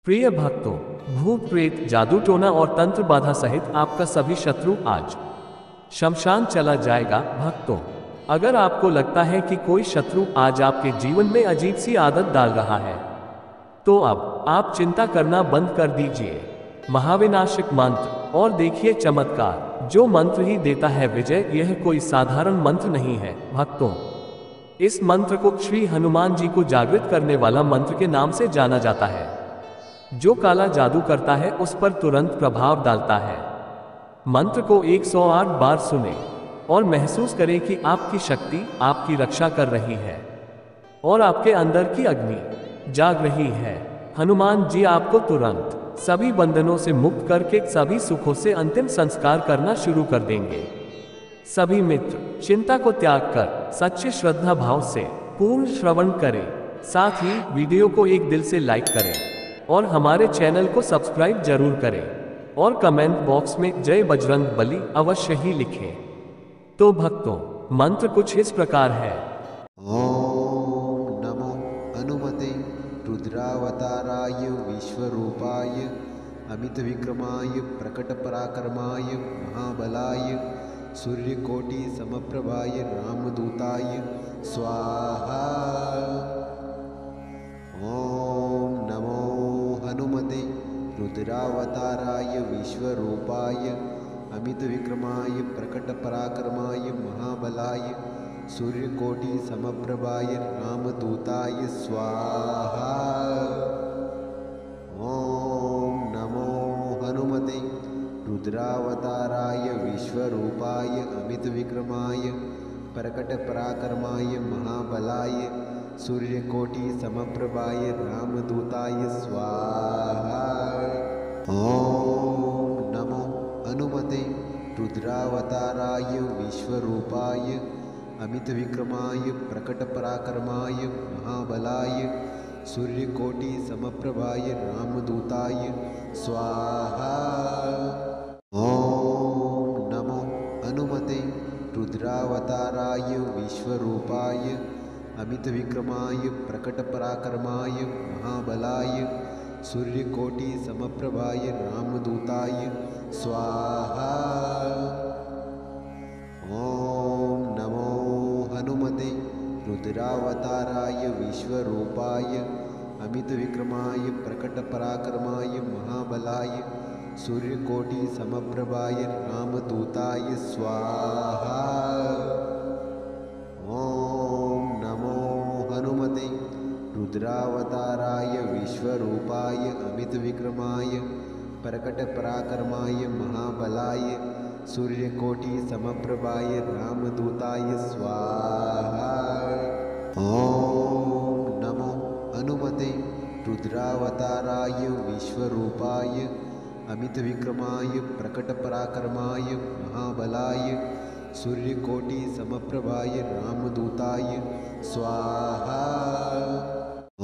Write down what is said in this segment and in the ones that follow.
प्रिय भक्तों, भूत प्रेत, जादू टोना और तंत्र बाधा सहित आपका सभी शत्रु आज शमशान चला जाएगा। भक्तों, अगर आपको लगता है कि कोई शत्रु आज आपके जीवन में अजीब सी आदत डाल रहा है, तो अब आप चिंता करना बंद कर दीजिए। महाविनाशक मंत्र और देखिए चमत्कार, जो मंत्र ही देता है विजय। यह कोई साधारण मंत्र नहीं है भक्तों। इस मंत्र को श्री हनुमान जी को जागृत करने वाला मंत्र के नाम से जाना जाता है। जो काला जादू करता है उस पर तुरंत प्रभाव डालता है। मंत्र को 108 बार सुने और महसूस करें कि आपकी शक्ति आपकी रक्षा कर रही है और आपके अंदर की अग्नि जाग रही है। हनुमान जी आपको तुरंत सभी बंधनों से मुक्त करके सभी सुखों से अंतिम संस्कार करना शुरू कर देंगे। सभी मित्र चिंता को त्याग कर सच्चे श्रद्धा भाव से पूर्ण श्रवण करें। साथ ही वीडियो को एक दिल से लाइक करें और हमारे चैनल को सब्सक्राइब जरूर करें और कमेंट बॉक्स में जय बजरंग बली अवश्य ही लिखें। तो भक्तों, मंत्र कुछ इस प्रकार है। ओम नमो हनुमते रुद्रावताराय विश्वरूपाय अमित विक्रमाय प्रकट पराक्रमाय महाबलाय सूर्यकोटि समप्रभाय रामदूताय स्वाहा। ओम नमो हनुमते रुद्रावताराय विश्वरूपाय अमित विक्रमाय प्रकट पराक्रमाय महाबलाय सूर्यकोटि समप्रभाय रामदूताय स्वाहा। ओम नमो हनुमते रुद्रावताराय विश्वरूपाय अमित विक्रमाय प्रकट पराक्रमाय महाबलाय सूर्यकोटि समप्रभाय रामदूताय स्वाहा। ओम नमो हनुमते रुद्रावताराय विश्वरूपाय अमित विक्रमाय प्रकट पराक्रमाय महाबलाय सूर्यकोटि समप्रभाय रामदूताय स्वाहा। ओम नमो हनुमते रुद्रावताराय विश्वरूपाय अमित विक्रमाय प्रकट पराक्रमाय महाबलाय सूर्यकोटि समप्रभाय रामदूताय स्वाहा। ओम नमो हनुमते रुद्रावताराय विश्वरूपाय अमित विक्रमाय प्रकट पराक्रमाय महाबलाय सूर्यकोटि समप्रभाय रामदूताय स्वाहा। ओम नमो हनुमते रुद्रावताराय विश्वरूपाय अमित विक्रमाय प्रकट पराक्रमाय महाबलाय सूर्यकोटि समप्रभाय रामदूताय स्वाहा। ओम नमो हनुमते रुद्रावताराय विश्वरूपाय अमित विक्रमाय प्रकट पराक्रमाय महाबलाय सूर्यकोटि समप्रभाय रामदूताय स्वाहा।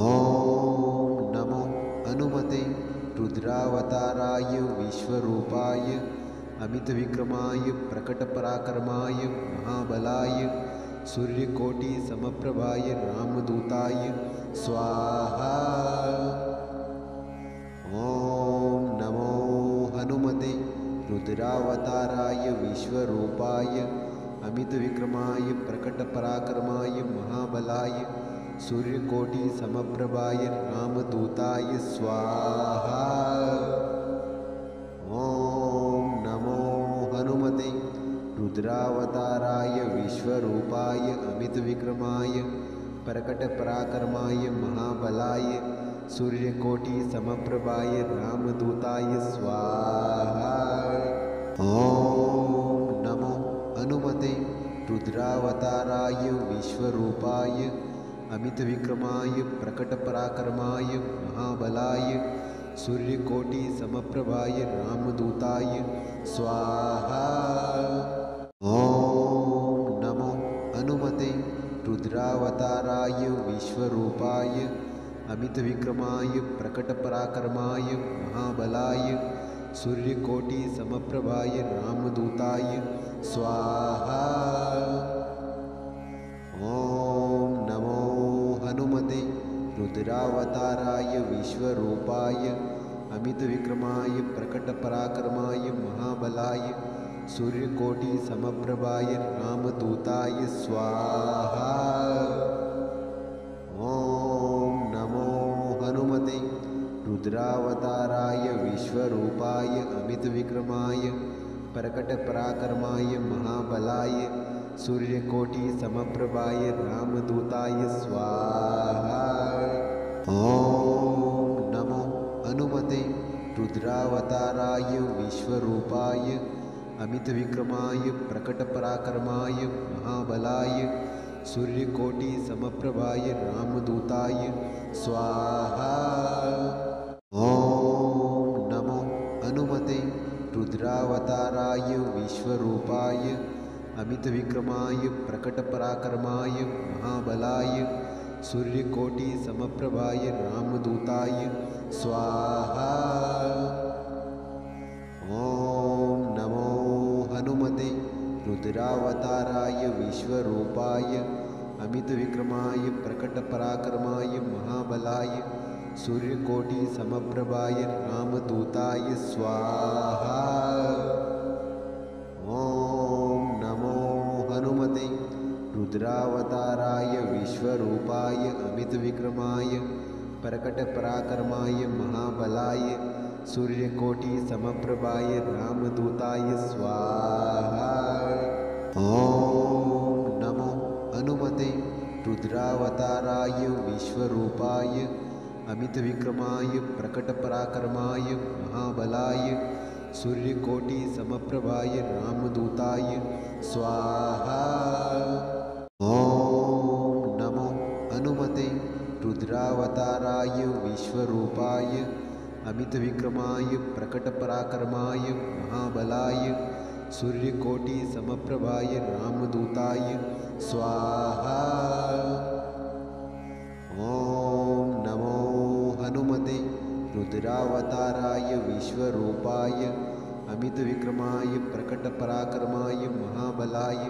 ओम नमो हनुमते रुद्रावताराय विश्वरूपाय अमित विक्रमाय प्रकट पराक्रमाय महाबलाय सूर्यकोटि समप्रभाय रामदूताय स्वाहा। ओम नमो हनुमते रुद्रावताराय विश्वरूपाय अमित विक्रमाय प्रकट पराक्रमाय महाबलाय सूर्यकोटि समप्रभाय रामदूताय स्वाहा। ओम नमो हनुमते रुद्रावताराय विश्वरूपाय अमित विक्रमाय प्रकट पराक्रमाय महाबलाय सूर्यकोटि समप्रभाय रामदूताय स्वाहा। ओम नमो हनुमते रुद्रावताराय विश्वरूपाय अमित विक्रमाय प्रकट पराक्रमाय महाबलाय सूर्यकोटि समप्रभाय रामदूताय स्वाहा। ओम नमो हनुमते रुद्रावताराय विश्वरूपाय अमित विक्रमाय प्रकट पराक्रमाय महाबलाय सूर्यकोटि समप्रभाय रामदूताय स्वाहा। ओम नमो हनुमते रुद्रावताराय विश्वरूपाय अमितविक्रमाय प्रकटपराक्रमाय महाबलाय सूर्यकोटिसमप्रभाय रामदूताय स्वाहा। ॐ नमो हनुमते रुद्रावताराय विश्वरूपाय अमितविक्रमाय प्रकटपराक्रमाय महाबलाय सूर्यकोटिसमप्रभाय रामदूताय स्वाहा। ॐ नमो हनुमते रुद्रावताराय विश्वरूपाय अमितविक्रमाय प्रकटपराक्रमाय महाबलाय सूर्यकोटिसमप्रभाय रामदूताय स्वाहा। ॐ नमो हनुमते रुद्रावताराय विश्वरूपाय अमितविक्रमाय प्रकटपराक्रमाय महाबलाय सूर्यकोटिसमप्रभाय रामदूताय स्वाहा। ॐ नमो हनुमते रुद्रावताराय विश्वरूपाय अमितविक्रमाय प्रकटपराक्रमाय महाबलाय सूर्यकोटिसमप्रभाय रामदूताय स्वाहा। ॐ नमो हनुमते रुद्रावताराय विश्वरूपाय अमितविक्रमाय प्रकटपराक्रमाय महाबलाय सूर्यकोटिसमप्रभाय रामदूताय स्वाहा। ॐ नमो हनुमते रुद्रावताराय विश्वरूपाय अमितविक्रमाय प्रकटपराक्रमाय महाबलाय सूर्यकोटिसमप्रभाय रामदूताय स्वाहा। ॐ नमो हनुमते रुद्रावताराय विश्वरूपाय अमितविक्रमाय प्रकटपराक्रमाय महाबलाय सूर्यकोटिसमप्रभाय रामदूताय स्वाहा। ॐ नमो हनुमते रुद्रावताराय विश्वरूपाय अमितविक्रमाय प्रकटपराक्रमाय महाबलाय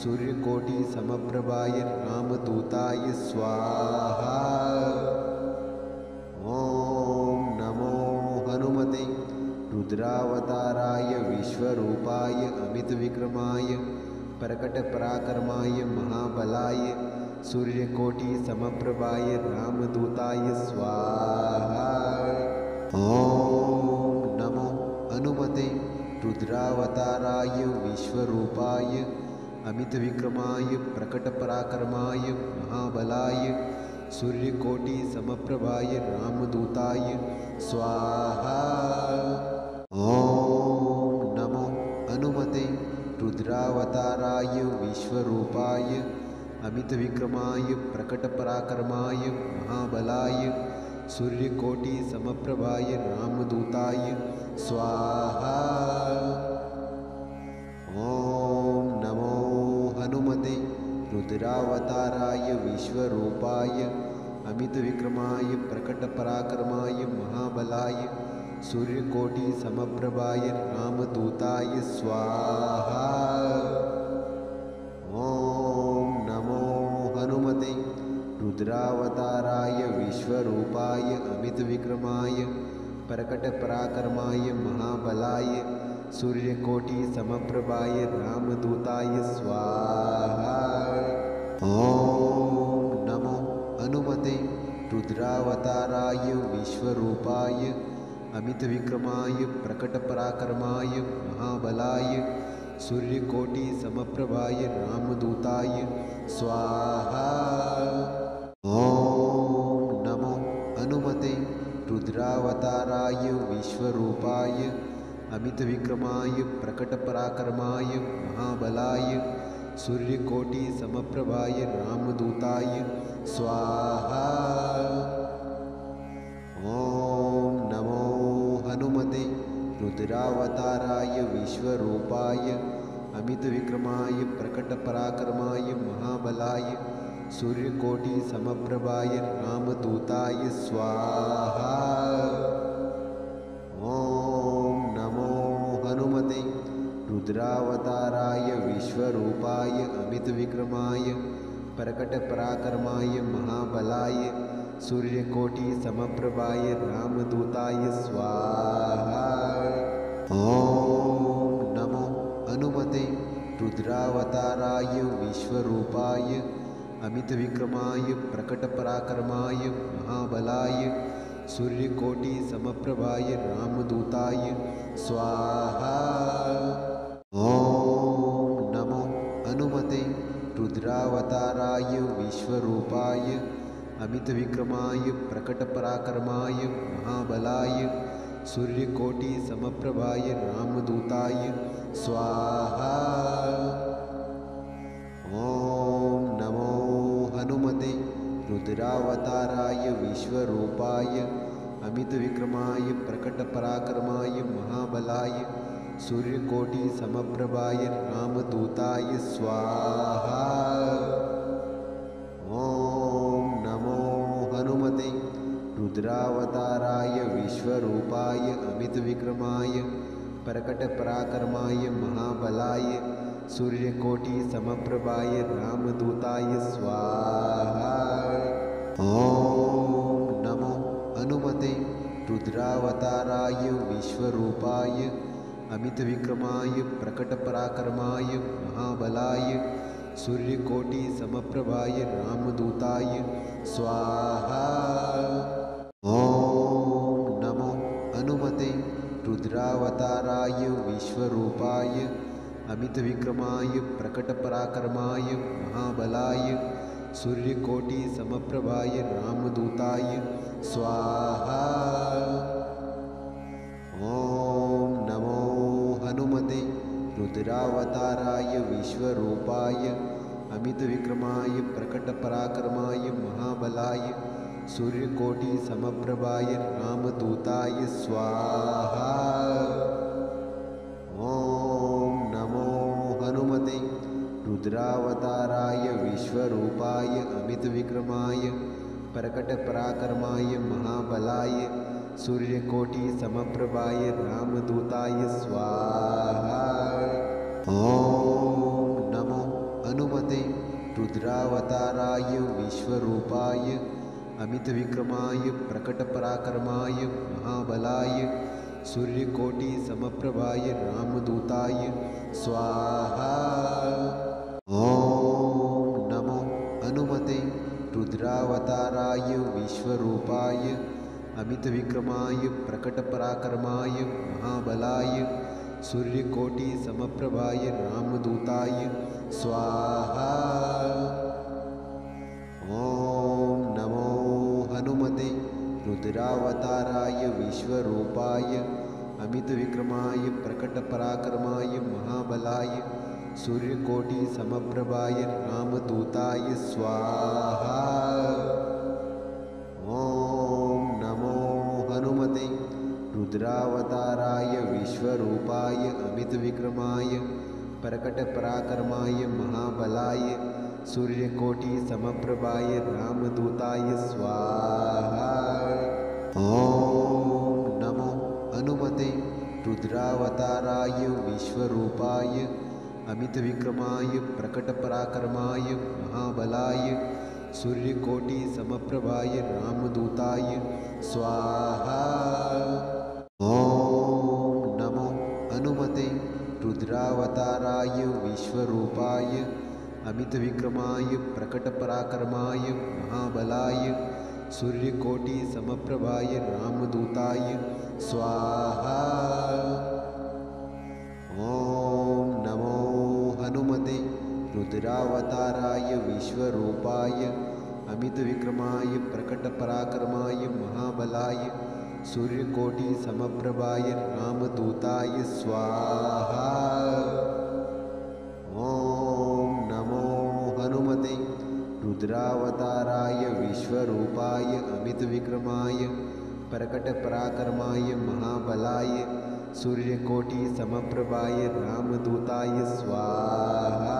सूर्यकोटिसमप्रभाय रामदूताय स्वाहा। ॐ नमो हनुमते रुद्रावताराय विश्वरूपाय अमितविक्रमाय प्रकटपराक्रमाय महाबलाय सूर्यकोटिसमप्रभाय रामदूताय स्वाहा। ॐ नमो हनुमते रुद्रावताराय विश्वरूपाय अमितविक्रमाय प्रकटपराक्रमाय महाबलाय सूर्यकोटिसमप्रभाय रामदूताय स्वाहा। ॐ नमो हनुमते रुद्रावताराय विश्वरूपाय अमितविक्रमाय प्रकटपराक्रमाय महाबलाय सूर्यकोटिसमप्रभाय रामदूताय स्वाहा। ॐ नमो हनुमते रुद्रावताराय विश्वरूपाय अमितविक्रमाय प्रकटपराक्रमाय महाबलाय सूर्यकोटिसमप्रभाय रामदूताय स्वाहा। ॐ नमो हनुमते रुद्रावताराय विश्वरूपाय अमितविक्रमाय प्रकटपराक्रमाय महाबलाय सूर्यकोटिसमप्रभाय रामदूताय स्वाहा। ॐ नमो हनुमते रुद्रावताराय विश्वरूपाय अमितविक्रमाय प्रकटपराक्रमाय महाबलाय सूर्यकोटिसमप्रभाय रामदूताय स्वाहा। ॐ नमो हनुमते रुद्रावताराय विश्वरूपाय अमितविक्रमाय प्रकटपराक्रमाय महाबलाय सूर्यकोटिसमप्रभाय रामदूताय स्वाहा। ॐ नमो हनुमते रुद्रावताराय विश्वरूपाय अमितविक्रमाय प्रकटपराक्रमाय महाबलाय सूर्यकोटिसमप्रभाय रामदूताय स्वाहा। ॐ नमो हनुमते रुद्रावताराय विश्वरूपाय अमितविक्रमाय प्रकटपराक्रमाय महाबलाय सूर्यकोटिसमप्रभाय रामदूताय स्वाहा। ॐ नमो हनुमते रुद्रावताराय विश्वरूपाय अमितविक्रमाय प्रकटपराक्रमाय महाबलाय सूर्यकोटिसमप्रभाय रामदूताय स्वाहा। ॐ नमो हनुमते रुद्रावताराय विश्वरूपाय अमितविक्रमाय प्रकटपराक्रमाय महाबलाय सूर्यकोटिसमप्रभाय रामदूताय स्वाहा। ॐ नमो हनुमते रुद्रावताराय विश्वरूपाय अमितविक्रमाय प्रकटपराक्रमाय महाबलाय सूर्यकोटिसमप्रभाय रामदूताय स्वाहा। ॐ नमो हनुमते रुद्रावताराय विश्वरूपाय अमितविक्रमाय प्रकटपराक्रमाय महाबलाय सूर्यकोटिसमप्रभाय रामदूताय स्वाहा। ॐ नमो हनुमते रुद्रावताराय विश्वरूपाय अमितविक्रमाय प्रकटपराक्रमाय महाबलाय सूर्यकोटिसमप्रभाय रामदूताय स्वाहा। ॐ नमो हनुमते रुद्रावताराय विश्वरूपाय अमितविक्रमाय प्रकटपराक्रमाय महाबलाय सूर्यकोटिसमप्रभाय रामदूताय स्वाहा। ॐ नमो हनुमते रुद्रावताराय विश्वरूपाय अमितविक्रमाय प्रकटपराक्रमाय महाबलाय सूर्यकोटिसमप्रभाय रामदूताय स्वाहा। ॐ नमो हनुमते रुद्रावताराय विश्वरूपाय अमितविक्रमाय प्रकटपराक्रमाय महाबलाय सूर्यकोटिसमप्रभाय रामदूताय स्वाहा। ॐ नमो हनुमते रुद्रावताराय विश्वरूपाय अमितविक्रमाय प्रकटपराक्रमाय महाबलाय सूर्यकोटिसमप्रभाय रामदूताय स्वाहा। ॐ नमो हनुमते रुद्रावताराय विश्वरूपाय अमितविक्रमाय प्रकटपराक्रमाय महाबलाय सूर्यकोटिसमप्रभाय रामदूताय स्वाहा। ॐ नमो हनुमते रुद्रावताराय विश्वरूपाय अमितविक्रमाय प्रकटपराक्रमाय महाबलाय सूर्यकोटिसमप्रभाय रामदूताय स्वाहा। ॐ नमो हनुमते रुद्रावताराय विश्वरूपाय अमितविक्रमाय प्रकटपराक्रमाय महाबलाय सूर्यकोटिसमप्रभाय रामदूताय स्वाहा। ॐ नमो हनुमते रुद्रावताराय विश्वरूपाय अमितविक्रमाय प्रकटपराक्रमाय महाबलाय सूर्यकोटिसमप्रभाय रामदूताय स्वाहा। ॐ नमो हनुमते रुद्रावताराय विश्वरूपाय अमितविक्रमाय प्रकटपराक्रमाय महाबलाय सूर्यकोटिसमप्रभाय रामदूताय स्वाहा। ॐ नमो हनुमते रुद्रावताराय विश्वरूपाय अमितविक्रमाय प्रकटपराक्रमाय महाबलाय सूर्यकोटिसमप्रभाय रामदूताय स्वाहा। ॐ नमो हनुमते रुद्रावताराय विश्वरूपाय अमितविक्रमाय प्रकटपराक्रमाय महाबलाय सूर्यकोटिसमप्रभाय रामदूताय स्वाहा।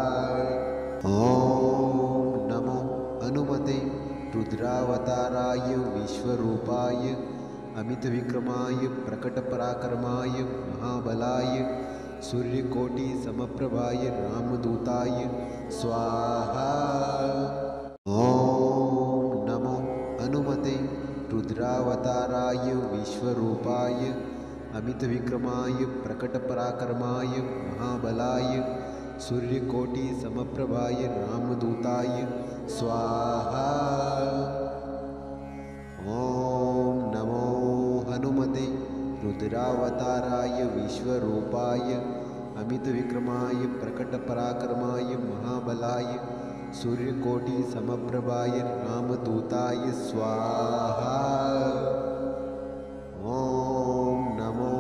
ॐ नमो हनुमते रुद्रावताराय विश्वरूपाय अमितविक्रमाय प्रकटपराक्रमाय महाबलाय सूर्यकोटिसमप्रभाय रामदूताय स्वाहा। ॐ नमो हनुमते रुद्रावताराय विश्वरूपाय अमितविक्रमाय प्रकटपराक्रमाय महाबलाय सूर्यकोटिसमप्रभाय रामदूताय स्वाहा। ॐ नमो हनुमते रुद्रावताराय विश्वरूपाय अमितविक्रमाय प्रकटपराक्रमाय महाबलाय सूर्यकोटिसमप्रभाय रामदूताय स्वाहा। ॐ नमो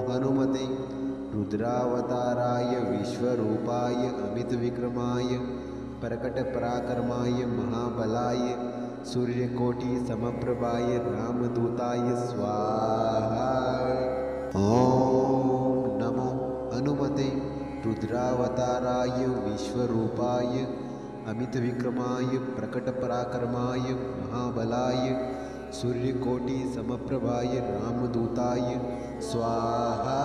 हनुमते रुद्रावताराय विश्वरूपाय अमितविक्रमाय प्रकटपराक्रमाय महाबलाय सूर्यकोटिसमप्रभाय रामदूताय स्वाहा। ॐ नमो हनुमते रुद्रावताराय विश्वरूपाय अमितविक्रमाय प्रकटपराक्रमाय महाबलाय सूर्यकोटिसमप्रभाय रामदूताय स्वाहा।